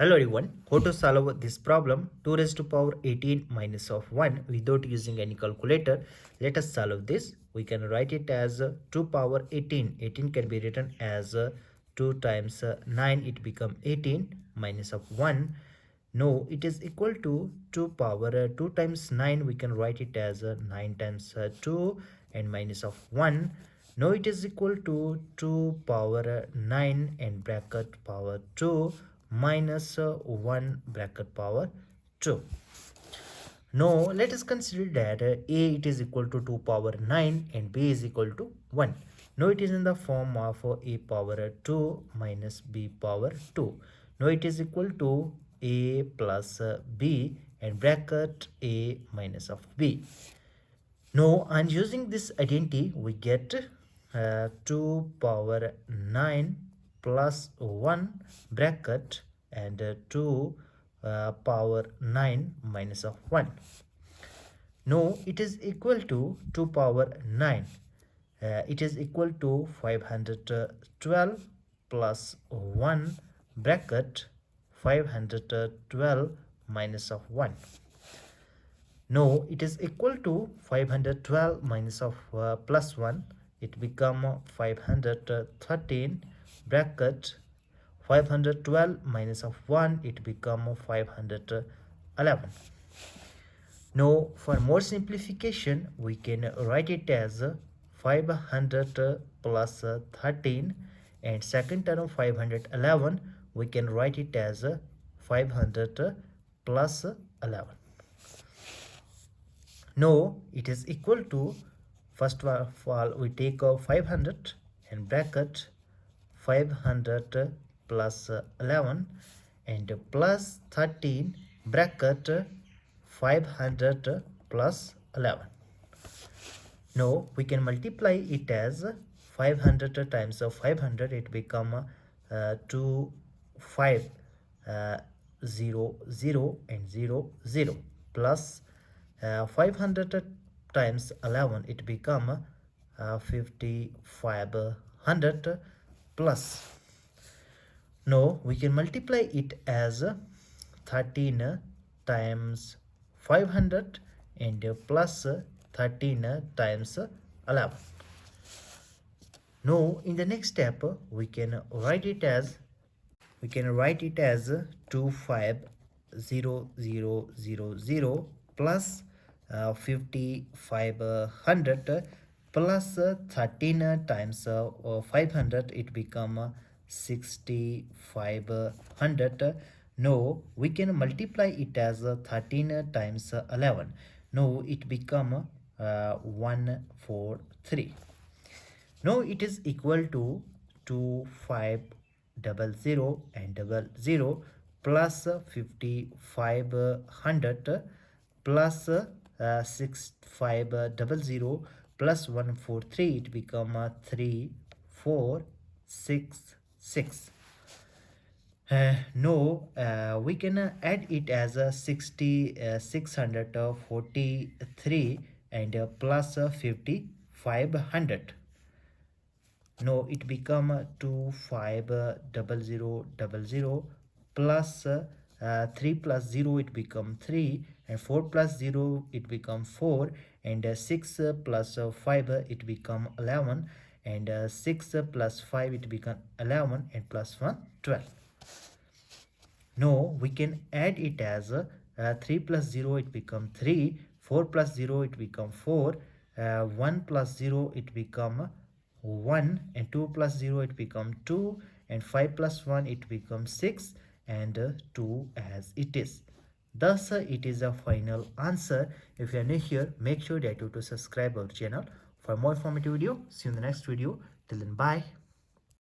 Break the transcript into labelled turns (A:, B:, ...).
A: Hello everyone, how to solve this problem 2 raised to power 18 minus of 1 without using any calculator. Let us solve this. We can write it as 2 power 18. 18 can be written as 2 times 9, it become 18 minus of 1. No, it is equal to 2 power 2 times 9. We can write it as 9 times 2 and minus of 1. Now it is equal to 2 power 9 and bracket power 2 minus 1 bracket power 2. Now let us consider that a it is equal to 2 power 9 and b is equal to 1. Now it is in the form of a power 2 minus b power 2. Now it is equal to a plus b and bracket a minus of b. Now, on using this identity, we get 2 power 9 plus 1 bracket and 2 power 9 minus of 1. Now, it is equal to 2 power 9. It is equal to 512 plus 1 bracket 512 minus of 1. No, it is equal to 512 minus of plus 1. It become 513 bracket 512 minus of 1. It become 511. Now, for more simplification, we can write it as 500 plus 13 and second term 511. We can write it as 500 plus 11. Now it is equal to, first of all we take 500 and bracket 500 plus 11 and plus 13 bracket 500 plus 11. Now we can multiply it as 500 times 500. It become 2 5 0 0 and 0 0 plus 500 times 11. It become 5500 plus. Now we can multiply it as 13 times 500 and plus 13 times 11. Now in the next step we can write it as 25000 plus 5500 plus 13 times 500. It become 6500. Now we can multiply it as 13 times 11. Now it become 143. Now it is equal to 2500 and 00 plus 5500 plus 6500 plus 143. It become 3466. No, we can add it as 643 and plus 5500. No, it become 2500 plus 3 plus 0. It become 3 and 4 plus 0. It become 4 and 6 plus 5. It become 11 and 6 plus 5. It become 11 and plus 1 12. No, we can add it as 3 plus 0. It become 3. 4 plus 0. It become 4. 1 plus 0. It become 1 and 2 plus 0. It become 2 and 5 plus 1. It becomes 6 and 2 as it is. Thus it is a final answer. If you are new here, make sure that you to subscribe our channel for more informative video. See you in the next video. Till then, bye.